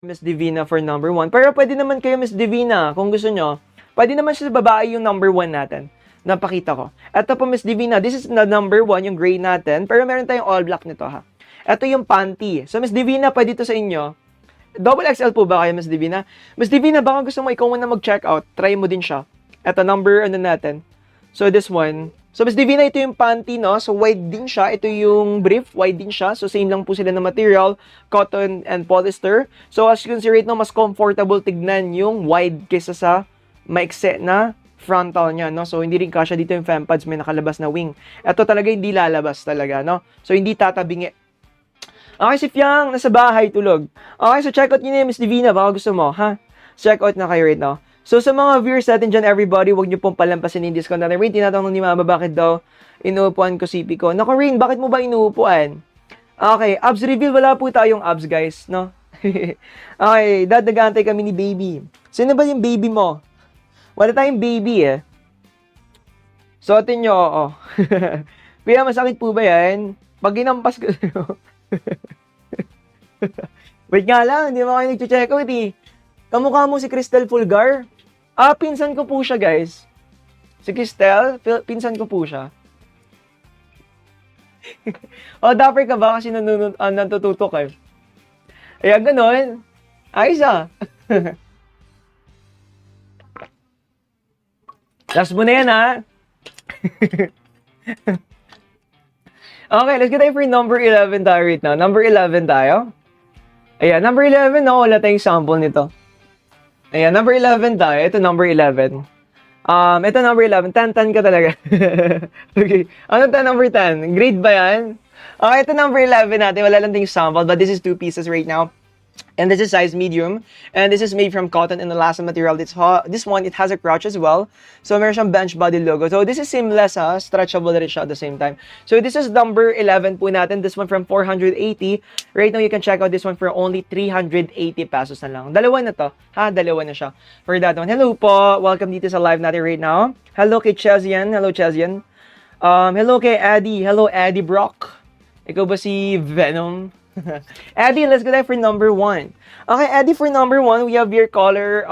Miss Divina for number 1. Pero pwede naman kayo Miss Divina, kung gusto nyo. Pwede naman siya sa babae yung number 1 natin. Napakita ko. Ito po Miss Divina, this is the number 1, yung gray natin. Pero meron tayong all black nito ha. Ito yung panty. So Miss Divina, pwede ito sa inyo. Double XL po ba kayo Miss Divina? Miss Divina, baka gusto mo ikaw muna mag-check out. Try mo din siya. Ito number natin. So this one. So Miss Divina, ito yung panty, no? So wide din siya. Ito yung brief, wide din siya. So same lang po sila na material, cotton and polyester. So as you can see right now, mas comfortable tignan yung wide kaysa sa maikse na frontal niya, no? So hindi rin kasya dito yung fempads, may nakalabas na wing. Ito talaga hindi lalabas talaga, no? So hindi tatabingi. Okay, si Fiang, nasa bahay, tulog. Okay, so check out nyo na yung Miss Divina, baka gusto mo, ha? Check out na kayo right now. So, sa mga viewers natin dyan, everybody, huwag nyo pong palampasin yung discount natin. Rain, tinatanong ni Mama, bakit daw inuupuan ko si Pico? Naku, Rain, bakit mo ba inuupuan? Okay, abs reveal, wala po tayong abs, guys, no? Okay, dadagantay kami ni baby. Sino ba yung baby mo? Wala tayong baby, eh. Suotin nyo, oo. Kuya, masakit po ba yan? Pag ginampas ko, wait nga lang, hindi mo kayo nag-check out, eh. Kamukha mo si Cristel Fulgar? Pinsan ko po siya, guys. Si Cristel, pinsan ko po siya. Dapper ka ba kasi natututok eh. Ayan, ganun. Ayos ah. Last mo na yan, ha? Okay, let's get tayo for number 11 tayo right now. Number 11 tayo. Ayan, number 11, no? Wala tayong sample nito. Ayan, number 11 tayo. Ito number 11. Ito number 11. 10 ka talaga. Okay. Ano to number 10? Grade ba yan? Okay, ito number 11 natin. Wala lang tayong sample, but this is 2 pieces right now. And this is size medium. And this is made from cotton and elastic material. This one, it has a crotch as well. So, meron siyang bench body logo. So, this is seamless, ha? Stretchable rin siya at the same time. So, this is number 11 po natin. This one from 480. Right now, you can check out this one for only 380 pesos na lang. Dalawa na to. Ha? Dalawa na siya. For that one. Hello po. Welcome dito sa live natin right now. Hello kay Chezian. Hello, Chezian. Hello kay Eddie. Hello, Eddie Brock. Ikaw ba si Venom? Eddie, let's go there for number 1. Okay, Eddie, for number 1, we have your color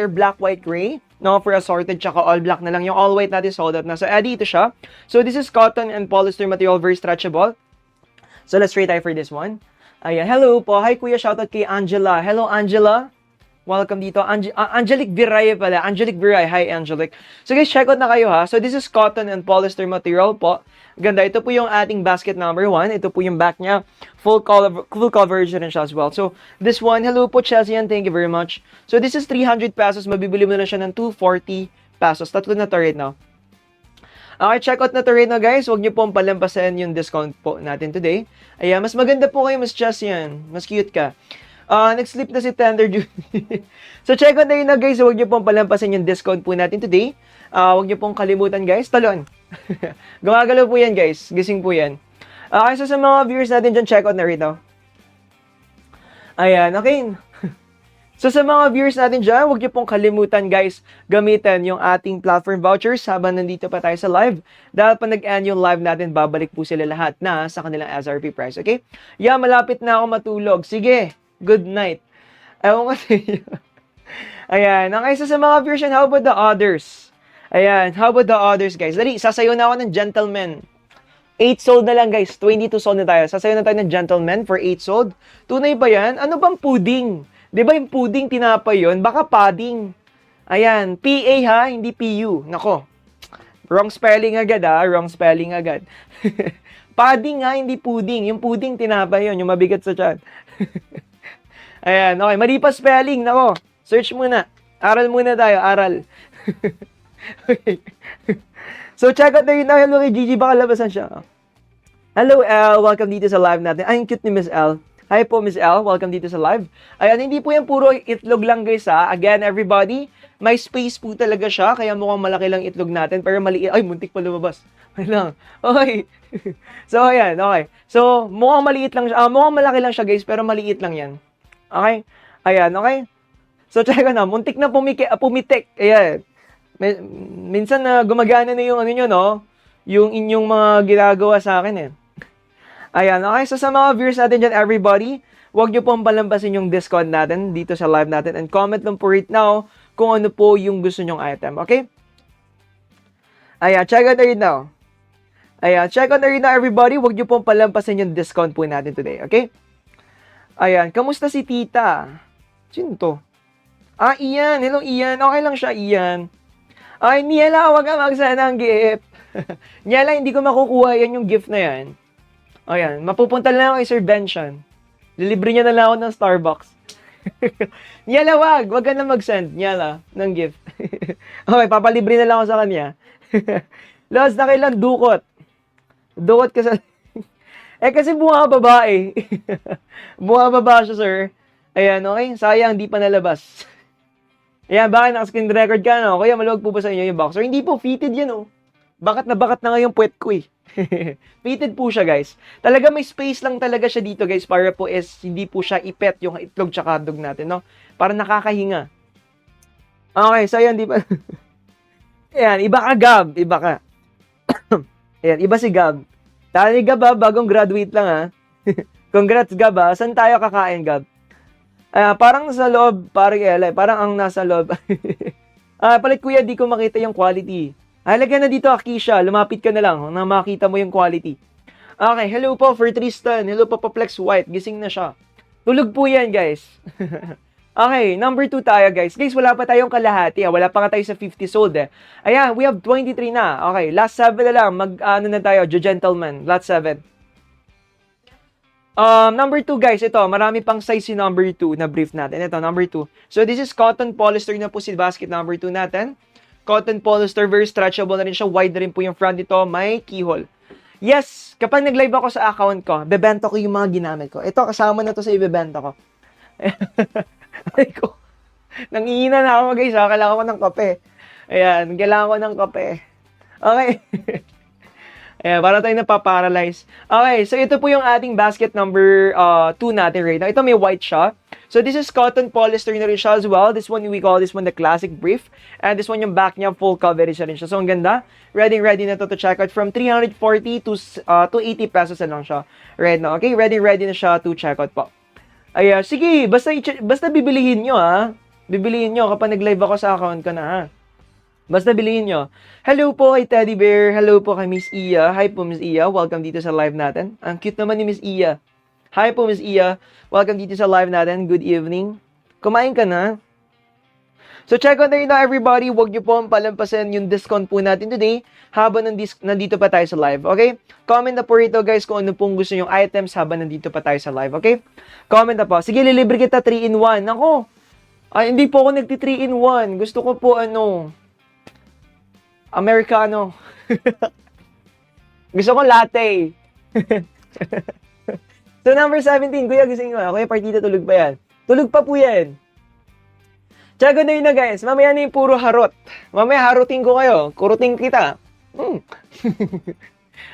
black, white, gray. No, for assorted, tsaka all black na lang. Yung all white natin sold out na. So, Eddie, ito siya. So, this is cotton and polyester material, very stretchable. So, let's try tayo for this one. Ayan, hello po. Hi, kuya, shoutout kay Angela. Hello, Angela. Welcome dito. Angelic Viray pala. Angelic Viray. Hi, Angelic. So, guys, check out na kayo, ha. So, this is cotton and polyester material po. Ganda. Ito po yung ating basket number 1. Ito po yung back niya. Full coverage rin siya as well. So, this one, hello po, Chelsea, and thank you very much. So, this is 300 pesos. Mabibili mo na siya ng 240 pesos. Tatlo na to right now. Okay, check out na to right now, guys. Huwag niyo pong palampasin yung discount po natin today. Ayan, mas maganda po kayo, mas Chelsea yan. Mas cute ka. Nag-sleep na si Tender Judy. So, check out na yun na, guys. Huwag niyo pong palampasin yung discount po natin today. Huwag niyo pong kalimutan, guys. Talon. Gumagalaw po yan, guys. Gising po yan. Okay, so sa mga viewers natin dyan, check out na rito. Ayan, okay. So sa mga viewers natin dyan, huwag niyo pong kalimutan, guys, gamitin yung ating platform vouchers habang nandito pa tayo sa live. Dahil pa nag-end yung live natin, babalik po sila lahat na sa kanilang SRP price, okay? Yeah, malapit na ako matulog. Sige, good night. Ewan ko sa inyo. Ayan, okay, so sa mga viewers yan, how about the others? Ayan, how about the others, guys? Dali, sasayo na ako ng gentleman. 8 sold na lang, guys. 22 sold na tayo. Sasayo na tayo ng gentleman for 8 sold. Tunay ba yan? Ano bang pudding? Di ba yung pudding tinapay yun? Baka padding. Ayan, PA ha, hindi PU. Nako, wrong spelling agad ha, wrong spelling agad. Padding ha, hindi pudding. Yung pudding tinapay yun, yung mabigat sa tiyan. Ayan, okay, mali pa spelling. Nako, search muna. Aral muna tayo, aral. Okay. So, check out na yun na. Hello kay Gigi, baka labasan siya. Hello, Elle. Welcome dito sa live natin. Ay, ang cute ni Miss Elle. Hi po, Miss Elle. Welcome dito sa live. Ayan, hindi po yan puro itlog lang, guys, ha. Again, everybody, may space po talaga siya. Kaya mukhang malaki lang itlog natin. Pero maliit. Ay, muntik pa lumabas. Ay lang. Okay. So, ayan. Okay. So, mukhang maliit lang siya. Mukhang malaki lang siya, guys. Pero maliit lang yan. Okay? Ayan, okay? So, check na. Muntik na pumitik. Ayan. Minsan na gumagana na yung ano nyo, no? Yung inyong mga ginagawa sa akin, eh. Ayan, okay. So, sa mga viewers natin dyan, everybody, huwag nyo pong palampasin yung discount natin dito sa live natin. And comment lang po right now kung ano po yung gusto nyong item. Okay? Ayan, check out right now. Ayan, check out right now everybody. Huwag nyo pong palampasin yung discount po natin today. Okay? Ayan, kamusta si tita? Sino to? Ah, Ian. Hello, Ian. Okay lang siya, Ian. Ay, Niela, huwag ka magsana ng gift. Niela, hindi ko makukuha yan yung gift na yan. Ayan, mapupunta lang ako kay Sir Benson. Lilibre niya na lang ako ng Starbucks. Niela, wag ka na mag-send, Niela, ng gift. Okay, papalibre na lang ako sa kanya. Los, na kailan dukot. Dukot ka sa... kasi bumababa eh. Bumababa siya, sir. Ayan, okay, sayang, di pa nalabas. Ayan, bakit naka-screen record ka, no? Kuya, maluwag po ba sa inyo yung boxer? Hindi po, fitted yan, oh. Bakat na nga yung puwet ko, eh. Fitted po siya, guys. Talaga may space lang talaga siya dito, guys, para po is hindi po siya ipet yung itlog tsaka dog natin, no? Para nakakahinga. Okay, so ayan, di ba? Ayan, iba ka, Gab. Iba ka. Ayan, iba si Gab. Tani, Gab, ha? Bagong graduate lang, ha? Congrats, Gab, ha? Saan tayo kakain, Gab? Parang sa loob, parang ang nasa loob. Palit kuya, di ko makita yung quality. Halagyan na dito, Akisha. Lumapit ka na lang na makita mo yung quality. Okay, hello po for Tristan. Hello po Flex White. Gising na siya. Tulog po yan, guys. Okay, number 2 tayo, guys. Guys, wala pa tayong kalahati. Wala pa nga tayo sa 50 sold, eh. Ayan, we have 23 na. Okay, last 7 na lang. Na tayo, gentleman. Last 7. Number 2, guys, ito, marami pang size si number 2 na brief natin. Ito, number 2. So, this is cotton polyester na po si basket number 2 natin. Cotton polyester, very stretchable na rin siya. Wide na rin po yung front nito. May keyhole. Yes, kapag nag-live ako sa account ko, bebenta ko yung mga ginamit ko. Ito, kasama na to sa ibebenta ko. Ay ko. Nangihina na ako, guys. Kailangan ko ng kape. Ayan, kailangan ko ng kape. Okay. Ayan, para tayo napaparalyze. Okay, so ito po yung ating basket number 2 natin right now. Ito may white siya. So this is cotton polyester na rin siya as well. This one, we call this one the classic brief. And this one yung back niya, full coverage na rin siya. So ang ganda. Ready na to check out. From 340 to 80 pesos na lang siya right now. Okay, ready na siya to check out po. Ayan, sige, basta bibilihin nyo, ha. Bibilihin nyo kapag nag-live ako sa account ko na, ha. Basta bilihin nyo. Hello po kay Teddy Bear. Hello po kay Miss Iya. Hi po, Miss Iya. Welcome dito sa live natin. Ang cute naman ni Miss Iya. Hi po, Miss Iya. Welcome dito sa live natin. Good evening. Kumain ka na? So, check out na everybody. Huwag nyo po palampasin yung discount po natin today habang nandito pa tayo sa live. Okay? Comment na po rito, guys, kung ano pong gusto yung items habang nandito pa tayo sa live. Okay? Comment na po. Sige, lilibre kita 3-in-1. Ako, hindi po ako nagti 3-in-1. Gusto ko po, Americano. Gusto ko latte. So, number 17. Kuya, gising mo. Kuya, partida, tulog pa yan. Tulog pa po yan. Tsago na yun na, guys. Mamaya na yung puro harot. Mamaya harutin ko kayo. Kurutin kita.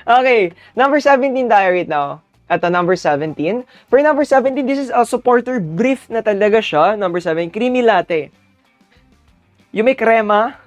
Okay. Number 17 tayo right now. Ito, number 17. For number 17, this is a supporter brief na talaga siya. Number 7, creamy latte. Yung may krema.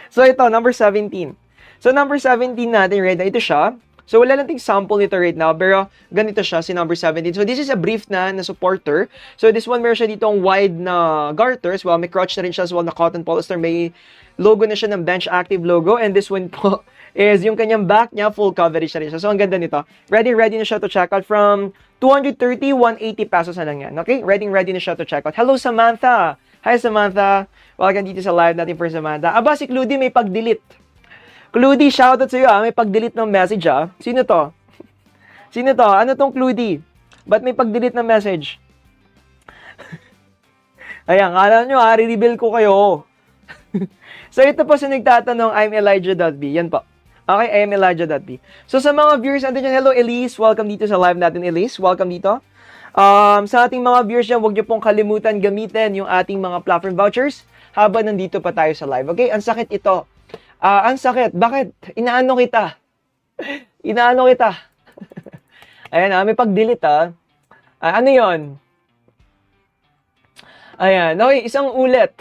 So, ito, number 17. So, number 17 natin, right na ito siya. So, wala lang ting sample nito right now, pero ganito siya, si number 17. So, this is a brief na supporter. So, this one, meron siya ditong wide na garters. Well, may crotch na rin siya as well na cotton polyester. May logo na siya ng Bench Active logo. And this one po is yung kanyang back niya, full coverage na rin siya. So, ang ganda nito. Ready na siya to check out from 230, 180 pesos na lang yan. Okay? Ready na siya to check out. Hello, Samantha! Hi, Samantha! Welcome dito sa live natin for Samantha. Aba, si Cludy may pag-delete. Cludy, shoutout sa iyo, May pag-delete ng message, Sino to? Sino to? Ano tong Cludy? Ba't may pag-delete ng message? Ayan, alam nyo, re-reveal ko kayo. So, ito po sa nagtatanong, I'm Elijah.b. Yan po. Okay, I'm Elijah.b. So, sa mga viewers natin dyan, hello, Elise. Welcome dito sa live natin, Elise. Welcome dito. Sa ating mga viewers dyan, huwag nyo pong kalimutan gamitin yung ating mga platform vouchers habang nandito pa tayo sa live. Okay? Ang sakit ito. Ang sakit. Bakit? Inaano kita. Ayan, may pag-delete, ano yon? Ayan. Okay, isang ulit.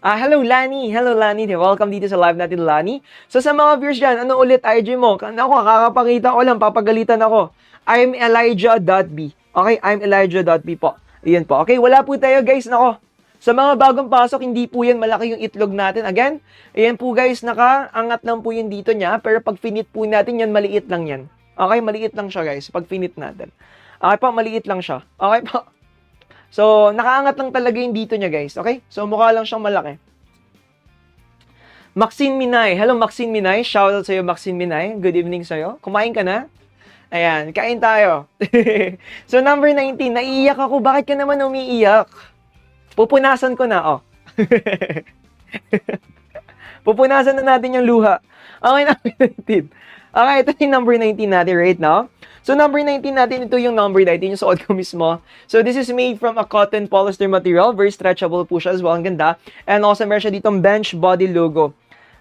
Hello, Lani. Hello, Lani. Welcome dito sa live natin, Lani. So, sa mga viewers dyan, ano ulit IG mo? Ako, kakapakita ko lang, papagalitan ako. I'm Elijah.b. Okay, I'm Elijah.p po. Ayan po. Okay, wala po tayo guys. Nako, sa mga bagong pasok, hindi po yan malaki yung itlog natin. Again, ayan po guys, nakaangat lang po yun dito niya. Pero pag finit po natin yan, maliit lang yan. Okay, maliit lang siya guys, pag finit natin. Okay po, maliit lang siya. Okay po. So, nakaangat lang talaga yung dito niya guys. Okay? So, mukha lang siyang malaki. Maxine Minay. Hello, Maxine Minay. Shoutout sa'yo, Maxine Minay. Good evening sa'yo. Kumain ka na? Ayan, kain tayo. So, number 19. Naiiyak ako. Bakit ka naman umiiyak? Pupunasan ko na, oh. Pupunasan na natin yung luha. Okay, number 19. Okay, ito yung number 19 natin right now. So, number 19 natin, ito yung number 19, yung suot ko mismo. So, this is made from a cotton polyester material. Very stretchable po siya as well. Ang ganda. And also, meron siya ditong bench body logo.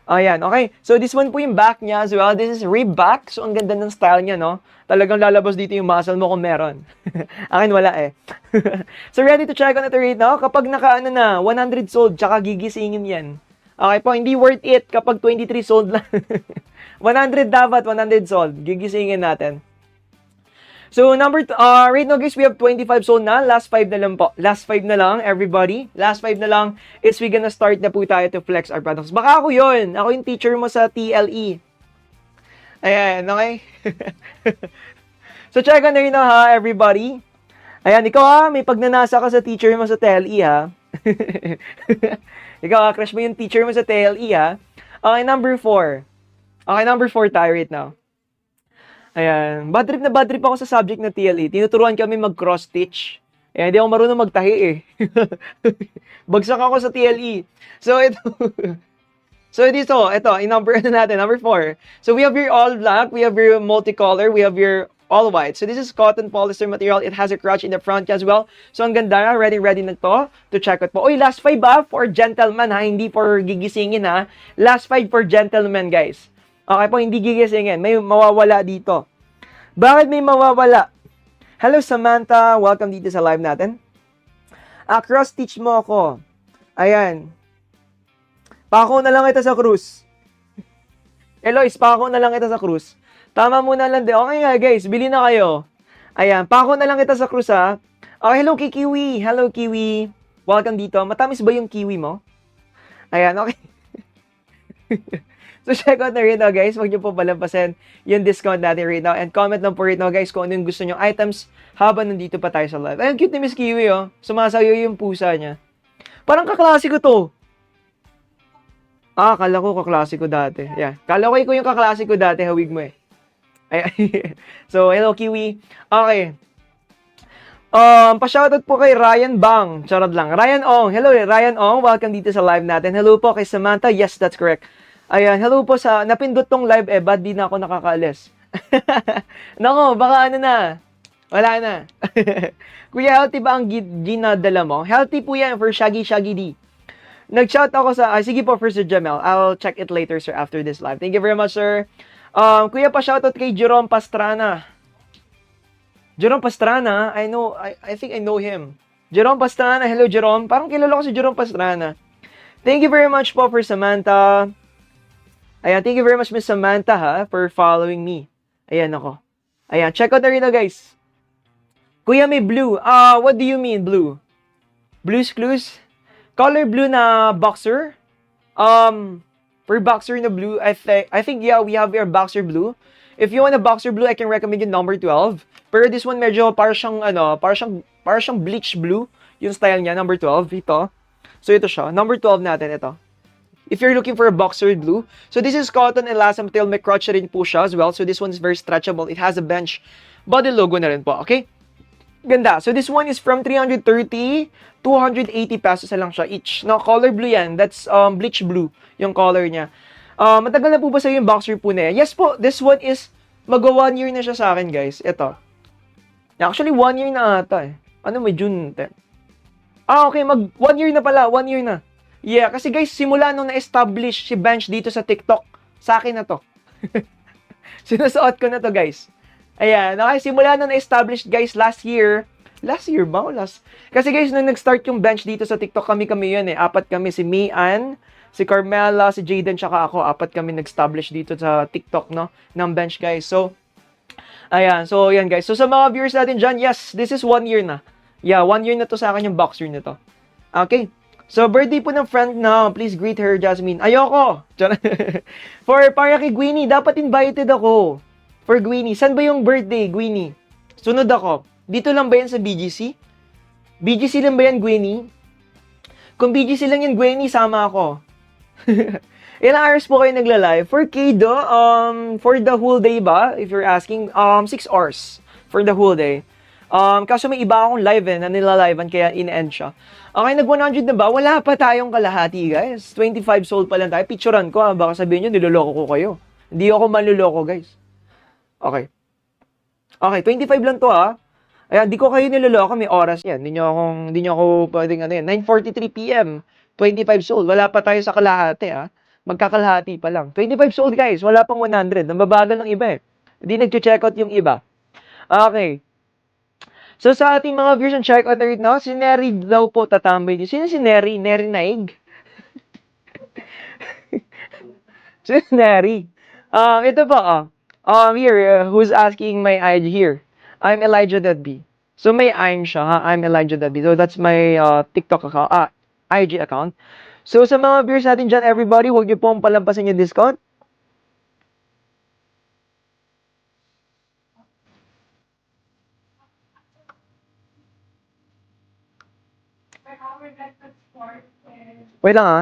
Ayan, okay. So, this one po yung back niya as well. This is rib back. So, ang ganda ng style niya, no? Talagang lalabas dito yung muscle mo kung meron. Akin wala eh. So, ready to check on it right now? Kapag naka, 100 sold, tsaka gigisingin yan. Okay po, hindi worth it kapag 23 sold lang. 100 dapat, 100 sold. Gigisingin natin. So, right now guys, we have 25 sold na. Last 5 na lang po. Last 5 na lang, everybody. Last 5 na lang is we gonna start na po tayo to flex our products. Baka ako yun. Ako yung teacher mo sa TLE. Ayan, okay? So, check on na rin na ha, everybody. Ayan, ikaw ha, may pagnanasa ka sa teacher mo sa TLE ha. Ikaw ha, crush mo yung teacher mo sa TLE ha. Okay, number 4. Okay, number 4 tayo right now. Ayan. Bad trip ako sa subject na TLE. Tinuturuan kami mag-cross-stitch. Ayan, hindi ako marunong magtahi eh. Bagsak ako sa TLE. So, ito. So, ito, in number natin, number 4. So, we have your all black, we have your multicolor, we have your all white. So, this is cotton polyester material. It has a crotch in the front as well. So, ang ganda, ready na to check out po. Uy, last 5 ha, for gentlemen ha, hindi for gigisingin ha. Last 5 for gentlemen, guys. Okay po, hindi gigisingin. May mawawala dito. Bakit may mawawala? Hello, Samantha. Welcome dito sa live natin. Cross-stitch mo ako. Ayan. Pako na lang kita sa cruise. Eloise, pako na lang kita sa cruise. Tama muna lang din. Okay nga, guys. Bili na kayo. Ayan. Pako na lang kita sa cruise, ha? Okay, hello, Kiwi. Hello, Kiwi. Welcome dito. Matamis ba yung kiwi mo? Ayan, okay. So, check out na rin now, guys. Huwag niyo po palampasin yung discount natin right now. And comment lang po right now, guys, kung ano yung gusto nyo items habang nandito pa tayo sa live. Ay, ang cute ni Miss Kiwi, oh. Sumasayo yung pusa niya. Parang kaklasiko to. Kala ko kaklasiko dati. Yeah. Kala ko yung kaklasiko dati, hawig mo eh. Ay, so, hello, Kiwi. Okay. Pa-shoutout po kay Ryan Bang. Charot lang. Ryan Ong. Hello, Ryan Ong. Welcome dito sa live natin. Hello po kay Samantha. Yes, that's correct. Ayan, hello po sa, napindot tong live ba't di na ako nakakaalis? Nako, baka wala na. Kuya, healthy ba ang ginadala mo? Healthy po yan for Shaggy D. Nag-shout ako sa, sige po for Sir Jamel. I'll check it later, sir, after this live. Thank you very much, sir. Kuya, pa-shoutout kay Jerome Pastrana. Jerome Pastrana, I think I know him. Jerome Pastrana, hello Jerome. Parang kilala ko si Jerome Pastrana. Thank you very much po for Samantha. Ayan, thank you very much, Miss Samantha, ha, for following me. Ayan, ako. Ayan, check out na rin na, guys. Kuya, may blue. What do you mean, blue? Blue's Clues? Color blue na boxer? For boxer na blue, I think, yeah, we have your boxer blue. If you want a boxer blue, I can recommend you number 12. Pero this one, medyo parang siyang bleach blue. Yung style niya, number 12, ito. So, ito siya. Number 12 natin, ito. If you're looking for a boxer blue. So, this is cotton elastic material. May crotch rin po siya as well. So, this one is very stretchable. It has a bench body logo na rin po. Okay? Ganda. So, this one is from 330, 280 pesos na lang siya each. Now, color blue yan. That's bleach blue yung color niya. Matagal na po ba sa'yo yung boxer po na yan? Yes po. This one is mag-1 year na siya sa akin, guys. Ito. Actually, 1 year na ata eh. Ano, may June 10. Okay. 1 year na pala. 1 year na. Yeah, kasi guys, simula nung na-establish si Bench dito sa TikTok, sa akin na to. Sinusuot ko na to, guys. Ayan, okay, simula nung na-establish, guys, last year ba? Kasi guys, nung nag-start yung Bench dito sa TikTok, kami yun eh. 4 kami, si Mian, si Carmela, si Jaden, tsaka ako. 4 kami nag-establish dito sa TikTok, no? Ng Bench, guys. So, Ayan, so yan guys. So sa mga viewers natin dyan, yes, this is 1 year na. Yeah, 1 year na to sa akin yung boxer nito. Okay. So, birthday po ng friend na, please greet her, Jasmine. Ayoko! Para kay Gwynnie, dapat invited ako. For Gwynnie. San ba yung birthday, Gwynnie? Sunod ako. Dito lang ba yan sa BGC? BGC lang ba yan, Gwynnie? Kung BGC lang yan, Gwynnie, sama ako. Ilang hours po kayo nagla-live? For Kado, for the whole day ba? If you're asking, 6 hours for the whole day. Kaso may iba akong live na nilalivean kaya in-end siya. Okay, nag-100 na ba? Wala pa tayong kalahati, guys. 25 sold pa lang tayo. Picturean ko, baka sabihin nyo, niloloko ko kayo. Hindi ako manloloko, guys. Okay. Okay, 25 lang to, ha. Ayan, di ko kayo niloloko, may oras yan. Hindi nyo ako pwedeng ano yan. 9:43 PM, 25 sold. Wala pa tayo sa kalahati, ha. Magkakalahati pa lang. 25 sold, guys. Wala pang 100. Nambabagal ng iba, eh. Hindi nag-check out yung iba. Okay. So, sa ating mga viewers and check out right now, si Neri daw po tatambay din. Sino si Neri? Neri Naig? Si Neri. Ito po, here, who's asking my IG here? I'm Elijah Dadby. So, may I'm siya, ha? I'm Elijah Dadby. So, that's my TikTok account, IG account. So, sa mga viewers natin dyan, everybody, huwag niyo pong palampasin yung discount. Wait lang, ha?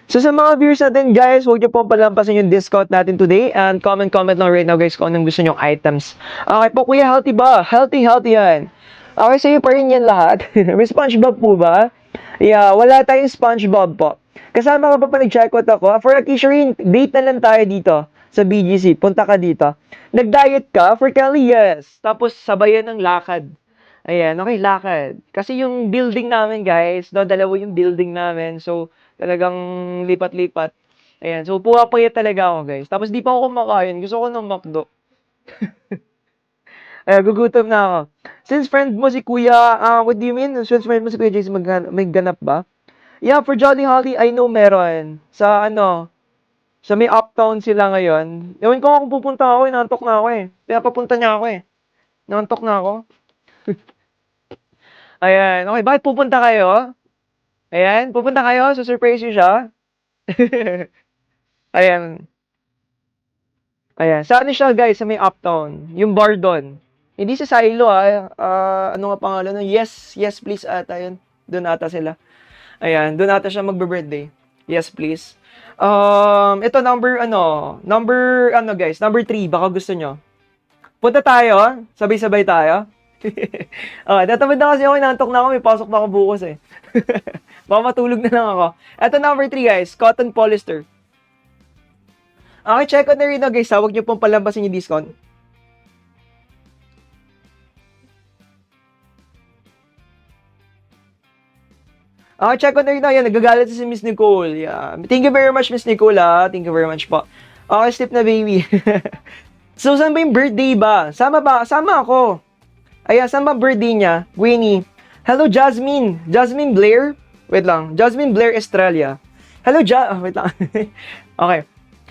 So sa mga viewers natin guys, huwag niyo pong palampasin yung discount natin today and comment lang right now guys kung anong gusto nyong items. Okay po kuya, healthy ba? Healthy yan. Okay, sa'yo pa rin yan lahat. May SpongeBob po ba? Yeah, wala tayong SpongeBob po. Kasama ka pa nag-check out ako. For a Kishirin, date na lang tayo dito sa BGC. Punta ka dito. Nag-diet ka? For Kelly, yes. Tapos sabayan ng lakad. Ayan, okay, lakad. Kasi yung building namin, guys, no, dalawa yung building namin. So, talagang lipat-lipat. Ayan, so puwapayat talaga ako, guys. Tapos di pa ako kumakain. Gusto ko ng McDo. Ayan, gugutom na ako. Since friend mo si Kuya, what do you mean? Since friend mo si Kuya Jason, may ganap ba? Yeah, for Jolly Holly, I know meron. Sa may uptown sila ngayon. Ewan ko kung pupunta ako, inantok na ako eh. Kaya papunta niya ako eh. Nantok na ako. Ayan. Okay, bakit pupunta kayo? Ayan, pupunta kayo. Surprise nyo siya. Ayan. Ayan. Saan siya, guys? Sa may uptown. Yung bar doon. Hindi sa Silo, ano nga pangalan? Yes, yes, please, ata yun. Doon ata sila. Ayan, doon ata siya magbe-birthday. Yes, please. Ito, number, guys. Number 3, baka gusto nyo. Punta tayo. Sabay-sabay tayo. Tatamad na kasi ako, inantok na ako, may pasok na ako bukas eh. Baka matulog na lang ako. Ito number 3 guys, cotton polyester. Okay, check out na rin na guys, huwag nyo pong palampasin yung discount. Okay, check out na rin na, yan, nagagalit si Miss Nicole. Yeah. Thank you very much Miss Nicole Thank you very much po. Okay, sleep na baby. So, saan ba yung birthday ba? Sama ba? Sama ako. Ayan, saan ba birthday niya? Winnie. Hello, Jasmine. Jasmine Blair? Wait lang. Jasmine Blair Estrella. Hello, wait lang. Okay.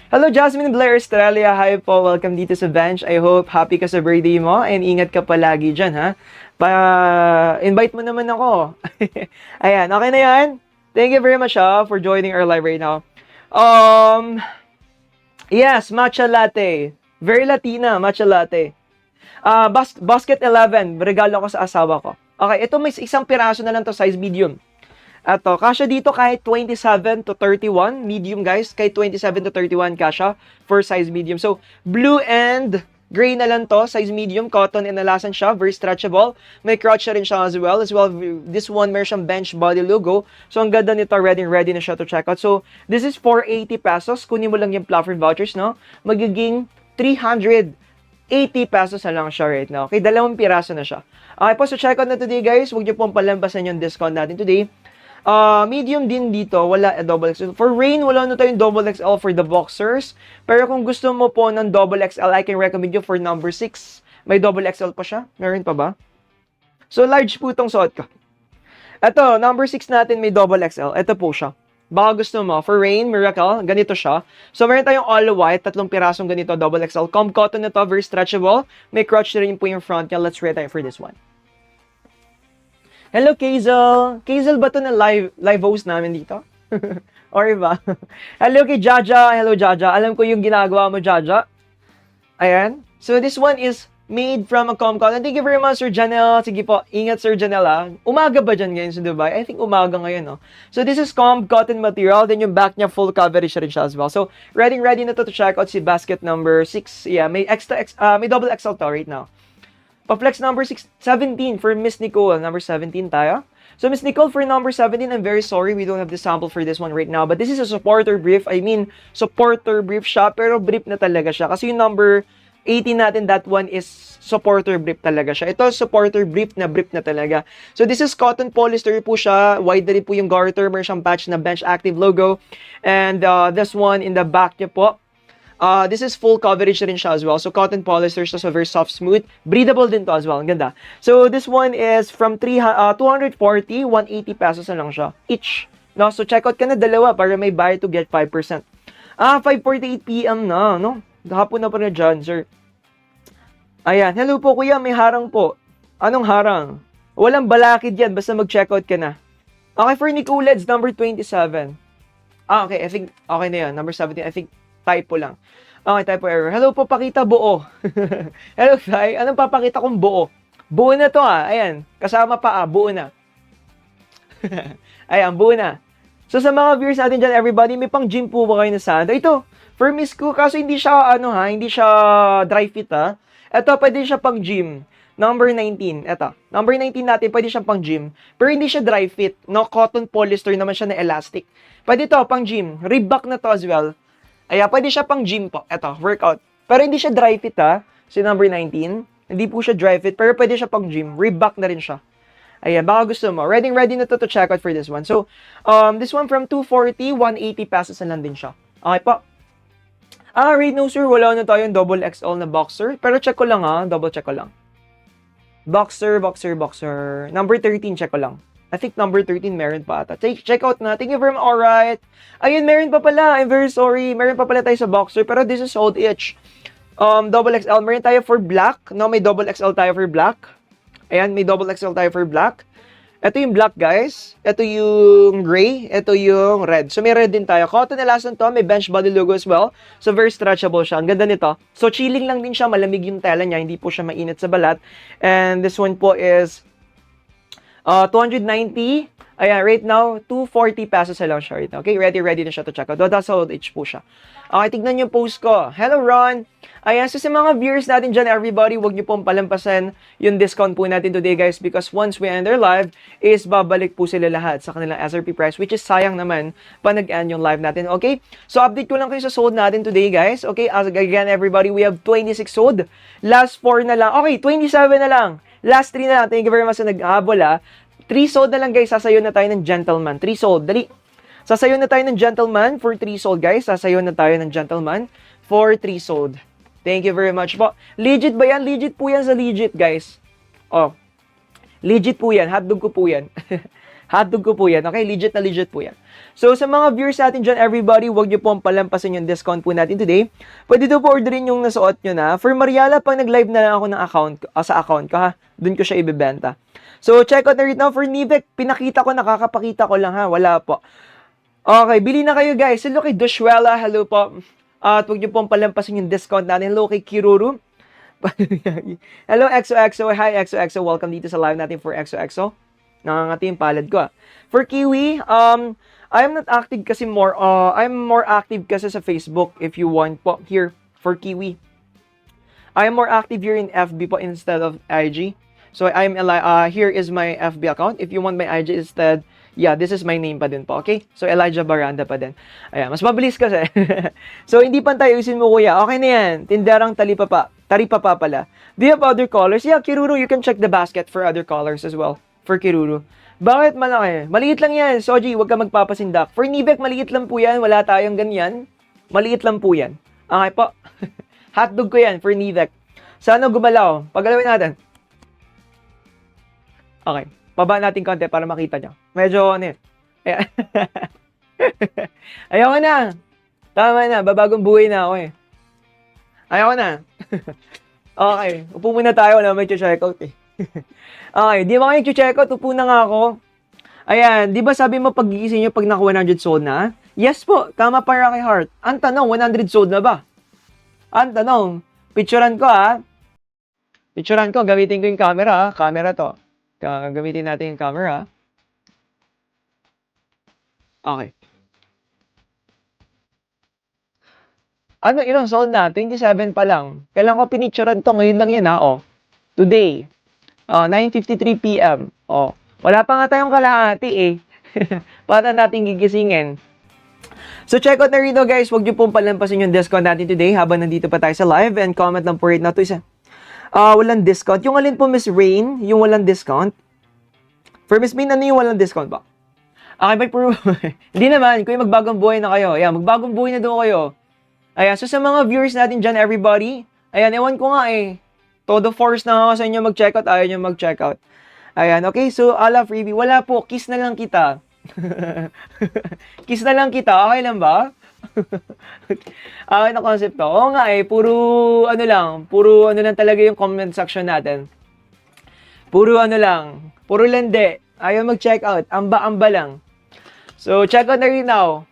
Hello, Jasmine Blair Estrella. Hi po. Welcome dito sa bench. I hope happy ka sa birthday mo and ingat ka palagi dyan, ha? Invite mo naman ako. Ayan, okay na yan. Thank you very much, for joining our live right now. Yes, matcha latte. Very Latina, matcha latte. Basket 11, regalo ko sa asawa ko. Okay, ito may isang piraso na lang to, size medium. Ato, kasya dito kahit 27 to 31, medium guys, kahit 27 to 31 kasya for size medium. So, blue and gray na lang to, size medium, cotton and alasan siya, very stretchable. May crotch rin siya as well. This one, meron siyang bench body logo. So, ang ganda nito, ready na siya to check out. So, this is 480 pesos. Kunin mo lang yung Fluffer vouchers, no? Magiging 380 pesos na lang siya right now. Okay, 2 piraso na siya. Okay po, so check out na today guys. Huwag niyo pong palampasan yung discount natin today. Medium din dito, wala double XL. For Rain, wala na tayong double XL for the boxers. Pero kung gusto mo po ng double XL, I can recommend you for number 6. May double XL pa siya. Meron pa ba? So, large po itong suot ko. Ito, number 6 natin may double XL. Ito po siya. Baka gusto mo. For Rain, Miracle, ganito siya. So, meron tayong all white, 3 pirasong ganito, double XL. Comb cotton na to, very stretchable. May crotch na rin po yung front niya. Let's try tayo for this one. Hello, Kazel. Kazel ba to na live host namin dito? Or iba? Hello kay Jaja. Hello, Jaja. Alam ko yung ginagawa mo, Jaja. Ayan. So, this one is made from a comb cotton. Thank you very much, Sir Janelle. Sige po, ingat, Sir Janelle, ah. Umaga ba dyan ngayon sa Dubai? I think umaga ngayon, no? So, this is comb cotton material. Then, yung back niya, full coverage rin siya as well. So, ready na to check out si basket number 6. Yeah, may may double XL to right now. Pa-flex number 17 for Miss Nicole. Number 17 tayo. So, Miss Nicole, for number 17, I'm very sorry we don't have the sample for this one right now. But this is a supporter brief. I mean, supporter brief siya, pero brief na talaga siya. Kasi yung number 18 natin, that one is supporter brief talaga siya. Ito, supporter brief na talaga. So, this is cotton polyester po siya. Wide na rin po yung garter. Meron siyang patch na Bench Active logo. And this one in the back niya po. This is full coverage rin siya as well. So, cotton polyester siya, so very soft, smooth. Breathable din to as well. Ang ganda. So, this one is from 240, 180 pesos na lang siya. Each. No? So, check out ka na dalawa para may buy to get 5%. 5:48 PM na, no? Hapon na pa na dyan, sir. Ayan. Hello po, kuya. May harang po. Anong harang? Walang balakid yan. Basta mag-check out ka na. Okay, for Nicoleds, number 27. Okay. I think, okay na yan. Number 17. I think, typo lang. Okay, typo error. Hello po, pakita buo. Hello, Sai. Anong papakita kong buo? Buo na to, ah. Ayan. Kasama pa, buo na. Ayan, buo na. So, sa mga viewers natin dyan, everybody, may pang gym po ba kayo na sando? Ito, for Miss Ko, kaso hindi siya, hindi siya dry fit, ha. Ito, pwede siya pang gym. Number 19, ito. Number 19 natin, pwede siya pang gym. Pero hindi siya dry fit. No, cotton polyester naman siya na elastic. Pwede to, pang gym. Reebok na to as well. Ayan, pwede siya pang gym po. Ito, workout. Pero hindi siya dry fit, ha. Si number 19. Hindi po siya dry fit, pero pwede siya pang gym. Reebok na rin siya. Ayan, baka gusto mo. Ready na to check out for this one. So, this one from 240, 180 pesos na lang din siya. Okay po. Right, no sir, wala na tayong double XL na boxer. Pero check ko lang, ha. Double check ko lang. Boxer. Number 13, check ko lang. I think number 13 meron pa ata. Check out na. Thank you very much. Alright. Ayun, meron pa pala. I'm very sorry. Meron pa pala tayo sa boxer. Pero this is sold each. Double XL. Meron tayo for black. No, may double XL tayo for black. Ayan, may double XL tayo for black. Ito yung black, guys. Ito yung gray. Ito yung red. So, may red din tayo. Cotton elastic to. May bench body logo as well. So, very stretchable siya. Ang ganda nito. So, chilling lang din siya. Malamig yung tela niya. Hindi po siya mainit sa balat. And this one po is 290. Ayan, right now, 240 pesos na lang siya right now. Okay, ready na siya to check out. That's sold each po siya. Okay, tignan yung post ko. Hello, Ron. Ayan, so sa mga viewers natin dyan, everybody, huwag niyo pong palampasan yung discount po natin today, guys, because once we end our live, is babalik po sila lahat sa kanilang SRP price, which is sayang naman pa nag-end yung live natin, okay? So, update ko lang kayo sa sold natin today, guys. Okay, as again, everybody, we have 26 sold. Last 4 na lang. Okay, 27 na lang. Last 3 na lang. Thank you very much sa nag-ahabol, 3 sold na lang, guys. Sasayo na tayo ng gentleman. 3 sold. Dali. Sasayo na tayo ng gentleman for 3 sold, guys. Sasayo na tayo ng gentleman for 3 sold. Thank you very much po. Legit ba yan? Legit po yan sa legit, guys. Oh. Legit po yan. Hotdog ko po yan. Hotdog ko po yan. Okay? Legit na legit po yan. So, sa mga viewers natin dyan, everybody, huwag nyo pong palampasin yung discount po natin today. Pwede do po orderin yung nasuot nyo na. For Mariala, pag nag-live na lang ako ng account, sa account ko, ha? Doon ko siya ibebenta. So, check out na rin now for Nivek. Pinakita ko, nakakapakita ko lang, ha? Wala po. Okay, bili na kayo, guys. Hello kay Doshuela. Hello po. At huwag nyo pong palampasin yung discount natin. Hello kay Kiruru. Hello, XOXO. Hi, XOXO. Welcome dito sa live natin for XOXO. Nangangati yung palad ko. For Kiwi, I'm not active kasi I'm more active kasi sa Facebook if you want po. Here, for Kiwi. I am more active here in FB po instead of IG. So, here is my FB account. If you want my IG instead, yeah, this is my name pa din po, okay? So, Elijah Baranda pa din. Ayan, mas mabilis kasi. So, hindi pantayusin mo, kuya. Okay na yan. Tinderang taripapa pala. Do you have other colors? Yeah, Kiruru, you can check the basket for other colors as well. For Kiruru. Bakit malaki? Maliit lang yan. Soji, huwag ka magpapasindak. For Nivek, maliit lang po yan. Wala tayong ganyan. Maliit lang po yan. Okay po. Hotdog ko yan for Nivek. Sana gumalaw. Pagalawin natin. Okay. Baba natin konti para makita nyo. Medyo ano yun. Ayoko na. Tama na, babagong buhay na ako eh. Ayoko na. Okay, upo muna tayo na may check-out eh. Okay, di ba kayo check-out? Upo na nga ako. Ayan, di ba sabi mo pag-gigising nyo pag naka 100 sold na? Yes po, tama pa Rocky Heart. Ang tanong, 100 sold na ba? Ang tanong, picturean ko ha. Picturean ko, gamitin ko yung camera ha. Camera to. Gamitin natin yung camera. Okay. Ano, ilang sold na? 27 pa lang. Kailan ko pinicturean to? Ngayon lang yan ha. Oh. Today. 9:53 p.m. Oh. Wala pa nga tayong kalahati eh. Paano natin gigisingin? So check out na rito guys. Huwag niyo pong palampasin yung discount natin today habang nandito pa tayo sa live. And comment lang po rate na to isa. Walang discount. Yung alin po Miss Rain, yung walang discount. For Miss Rain, ano yung walang discount ba? Okay, may proof. Hindi naman. Kung magbagong buhay na kayo. Ayan, magbagong buhay na doon kayo. Ayan, so sa mga viewers natin dyan, everybody, ayan, ewan ko nga eh. Todo force na ako sa inyo mag-checkout, ayaw nyo mag-checkout. Ayan, okay, so ala freebie, wala po, kiss na lang kita. Kiss na lang kita, okay lang ba? Okay na concept to. Oo nga eh, puro ano lang talaga yung comment section natin. Puro lande, ayaw mag-checkout, amba-amba lang. So, checkout na rin now.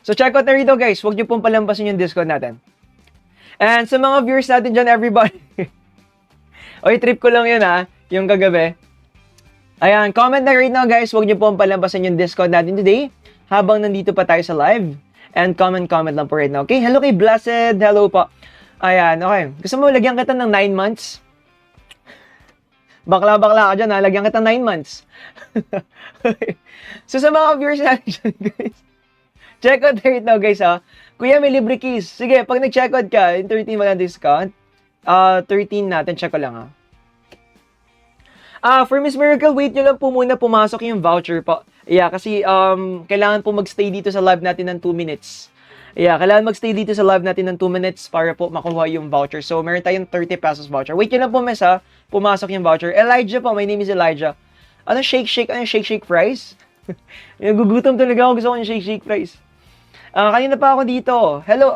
So, check out na rito guys. Huwag niyo pong palampasin yung discount natin. And sa mga viewers natin dyan, everybody. Oy, trip ko lang yun ha. Yung kagabi. Ayan, comment na right now guys. Huwag niyo pong palampasin yung discount natin today. Habang nandito pa tayo sa live. And comment lang po right now. Okay, hello kay Blessed. Hello po. Ayan, okay. Gusto mo lagyan kita ng 9 months? Bakla-bakla ka dyan ha. Lagyan kita 9 months. Okay. So sa mga viewers natin dyan guys. Check out right now guys ha. Kuya may libre keys. Sige, pag nag-check out ka, yung 13 walang discount. 13 natin, check ko lang ha. For Miss Miracle, wait nyo lang po muna pumasok yung voucher po. Yeah, kasi kailangan po magstay dito sa live natin ng 2 minutes. Yeah, kailangan magstay dito sa live natin ng 2 minutes para po makuha yung voucher. So, meron tayong 30 pesos voucher. Wait nyo lang po miss ha. Pumasok yung voucher. Elijah po, my name is Elijah. Ano shake fries? Gugutom talaga ako. Gusto ko yung shake fries. Kanina pa ako dito. Hello,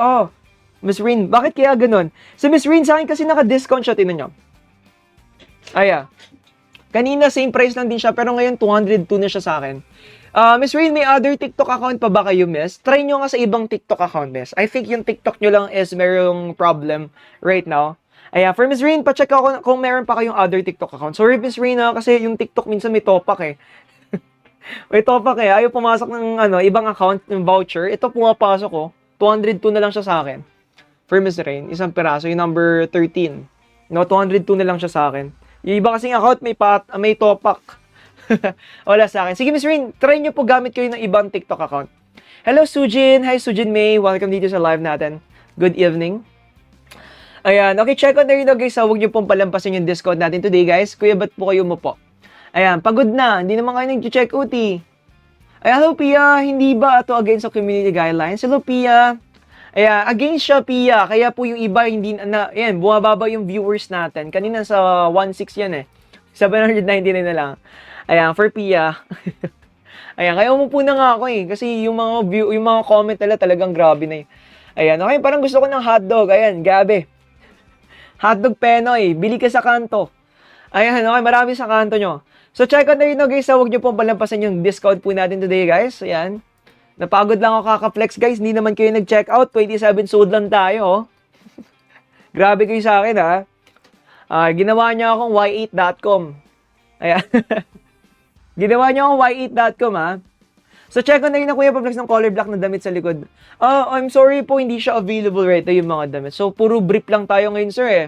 Miss Rin, bakit kaya ganun? Si Miss Rin sa akin kasi naka-discount siya, tinan nyo. Kanina same price lang din siya, pero ngayon 202 na siya sa akin. Miss Rin, may other TikTok account pa ba kayo, miss? Try nyo nga sa ibang TikTok account, miss. I think yung TikTok nyo lang is merong problem right now. For Miss Rin, pa-check ako kung meron pa kayong other TikTok account. Sorry, Miss Rin, kasi yung TikTok minsan may topak eh. May topak eh. Ayaw pumasok ng ibang account, ng voucher. Ito pumapasok ko. 202 na lang siya sa akin. For Miss Rain, isang peraso. Yung number 13. No, 202 na lang siya sa akin. Yung iba kasing account, may topak. Wala sa akin. Sige, Miss Rain, try nyo po gamit kayo ng ibang TikTok account. Hello, Sujin. Hi, Sujin May. Welcome dito sa live natin. Good evening. Ayan. Okay, check out na rin guys. Huwag nyo pong palampasin yung discount natin today, guys. Kuya, ba't po kayo mo po? Ayan, pagod na. Hindi naman kayo nag-check out eh. Ay, hello Pia. Hindi ba ito against sa community guidelines? Hello Pia. Ayan, against siya Pia. Kaya po yung iba hindi ayan, bumababa yung viewers natin. Kanina sa 1.6 yan eh. 799 na lang. Ayan, for Pia. Ayan, kaya umupo na nga ako eh. Kasi yung mga comment nila talagang grabe na eh. Ayan, okay, parang gusto ko ng hotdog. Ayan, gabi. Hotdog Penoy. Bili ka sa kanto. Ayan, okay, marami sa kanto nyo. So, check out na rin guys. Huwag nyo pong palampasan yung discount po natin today, guys. Ayan. Napagod lang ako kaka-flex, guys. Hindi naman kayo nag-check out. 27 sold lang tayo, oh. Grabe kayo sa akin, ha. Ginawa niya akong y8.com. Ayan. Ginawa niya akong y8.com, ha. So, check out na rin na Kuya Pablex ng color black na damit sa likod. I'm sorry po, hindi siya available right na yung mga damit. So, puro brief lang tayo ngayon, sir, eh.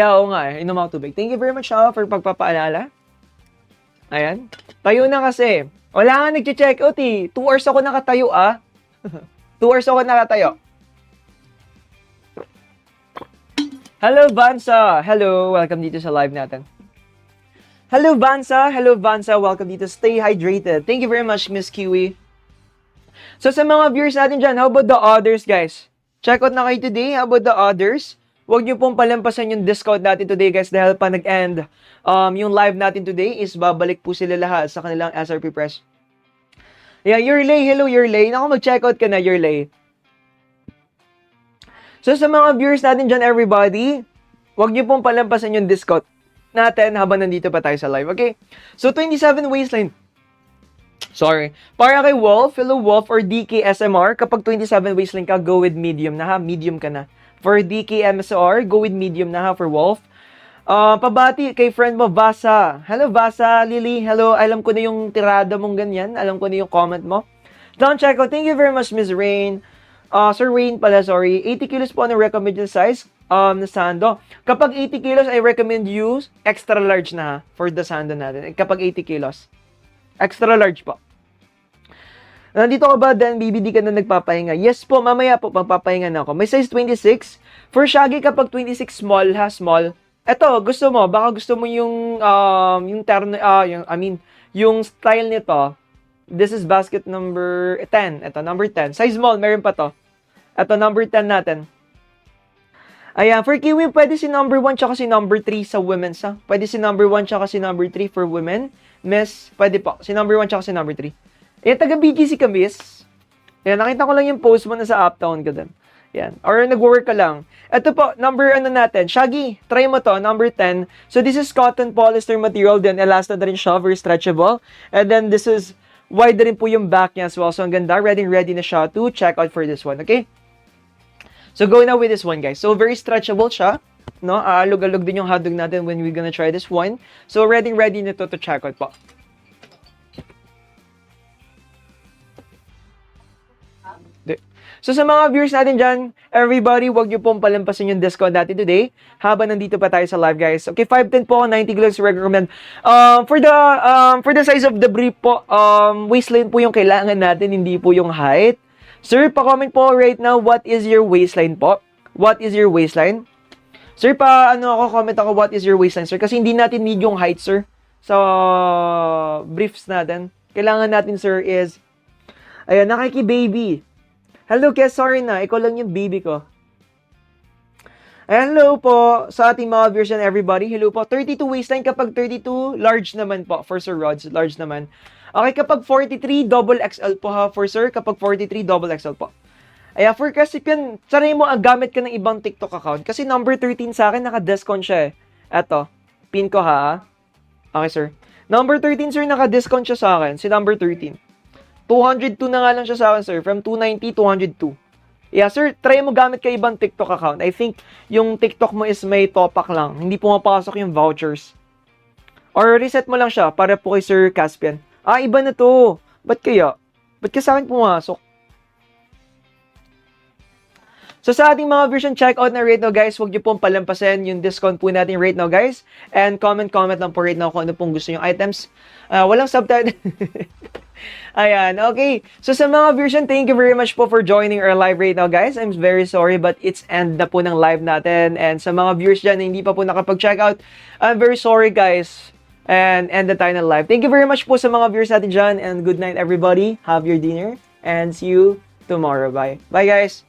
Oo nga, inom ako tubig. Thank you very much, for pagpapaalala. Ayan. Tayo na kasi. Wala nga nag-check out eh. 2 hours ako nakatayo 2 hours ako nakatayo. Hello, Vansa. Hello. Welcome dito sa live natin. Hello, Vansa. Hello, Vansa. Welcome dito. Stay hydrated. Thank you very much, Miss Kiwi. So, sa mga viewers natin dyan, how about the others, guys? Check out na kayo today. How about the others? huwag nyo pong palampasan yung discount natin today guys dahil pa nag-end yung live natin today is babalik po sila lahat sa kanilang SRP Press. Yeah, Yurley, hello Yurley. Naku, mag-checkout ka na Yurley. So sa mga viewers natin dyan everybody, huwag nyo pong palampasan yung discount natin habang nandito pa tayo sa live, okay? So 27 waistline. Sorry. Para kay Wolf, hello Wolf or DK SMR, kapag 27 waistline ka, go with medium na ha, medium ka na. For DK MSR, go with medium na ha for Wolf. Pabati kay friend mo, Vasa. Hello Vasa, Lily, hello. Alam ko na yung tirada mong ganyan, alam ko na yung comment mo. Don't check out. Thank you very much, Miss Rain. Sir Rain pala, sorry. 80 kilos po ang recommended size na sando. Kapag 80 kilos, I recommend you extra large na ha, for the sando natin. Kapag 80 kilos. Extra large po. Nandito ka ba, Dan? BBD ka na nagpapahinga? Yes po, mamaya po, magpapahinga na ako. May size 26. For Shaggy, kapag 26 small ha, small. Eto, gusto mo, baka gusto mo yung terno, yung style nito. This is basket number 10. Ito, number 10. Size small, meron pa to. Ito, number 10 natin. Ayan, for Kiwi, pwede si number 1 tsaka si number 3 sa women's, ha? Pwede si number 1 tsaka si number 3 for women. Miss, pwede po. Si number 1 tsaka si number 3. Ayan, taga BGC ka, miss. Ayan, nakita ko lang yung post mo na sa Uptown ka din. Ayan. Or nag-work ka lang. Ito po, number natin. Shaggy, try mo to, number 10. So, this is cotton polyester material. Then, elastic na rin siya, very stretchable. And then, this is wide rin po yung back niya as well. So, ang ganda. Ready na siya to check out for this one. Okay? So, go now with this one, guys. So, very stretchable siya. No? Alog-alog din yung hotdog natin when we're gonna try this one. So, ready na to check out po. So sa mga viewers natin dyan, everybody, huwag nyo pong palampasin yung discount natin today habang nandito pa tayo sa live, guys. Okay, 5'10 po, 90 kilos recommend. For the size of the brief po, waistline po yung kailangan natin, hindi po yung height. Sir, pa-comment po right now, what is your waistline po? What is your waistline? Sir, comment ako, what is your waistline, sir? Kasi hindi natin need yung height, sir. Sa briefs natin. Kailangan natin, sir, is, ayan, nakiki-baby. Hello, Kes, sorry na. Ikaw lang yung baby ko. Hello po sa ating mga viewers and everybody. Hello po. 32 waistline kapag 32, large naman po for Sir Rods. Large naman. Okay, kapag 43, double XL po ha for Sir. Kapag 43, double XL po. Ayan, for kasi yan, sanay mo gamit ka ng ibang TikTok account. Kasi number 13 sa akin, naka-discount siya eh. Eto, pin ko ha. Okay, sir. Number 13, sir, naka-discount siya sa akin. Si number 13. 202 na nga lang siya sa akin, sir. From 290, 202. Yeah, sir, try mo gamit ka ibang TikTok account. I think yung TikTok mo is may topak lang. Hindi pumapasok yung vouchers. Or reset mo lang siya para po kay Sir Caspian. Iba na to. Ba't kaya? Ba't ka sa akin pumasok? So sa ating mga version checkout na right now, guys, huwag niyo pong palampasin yung discount po natin right now, guys. And comment lang po right now kung ano pong gusto yung items. Walang subtitle. Ayan, okay. So sa mga version, thank you very much po for joining our live right now, guys. I'm very sorry but it's end na po ng live natin. And sa mga viewers dyan na hindi pa po nakapag-checkout, I'm very sorry, guys. And end na tayo ng live. Thank you very much po sa mga viewers natin dyan. And good night, everybody. Have your dinner. And see you tomorrow. Bye. Bye, guys.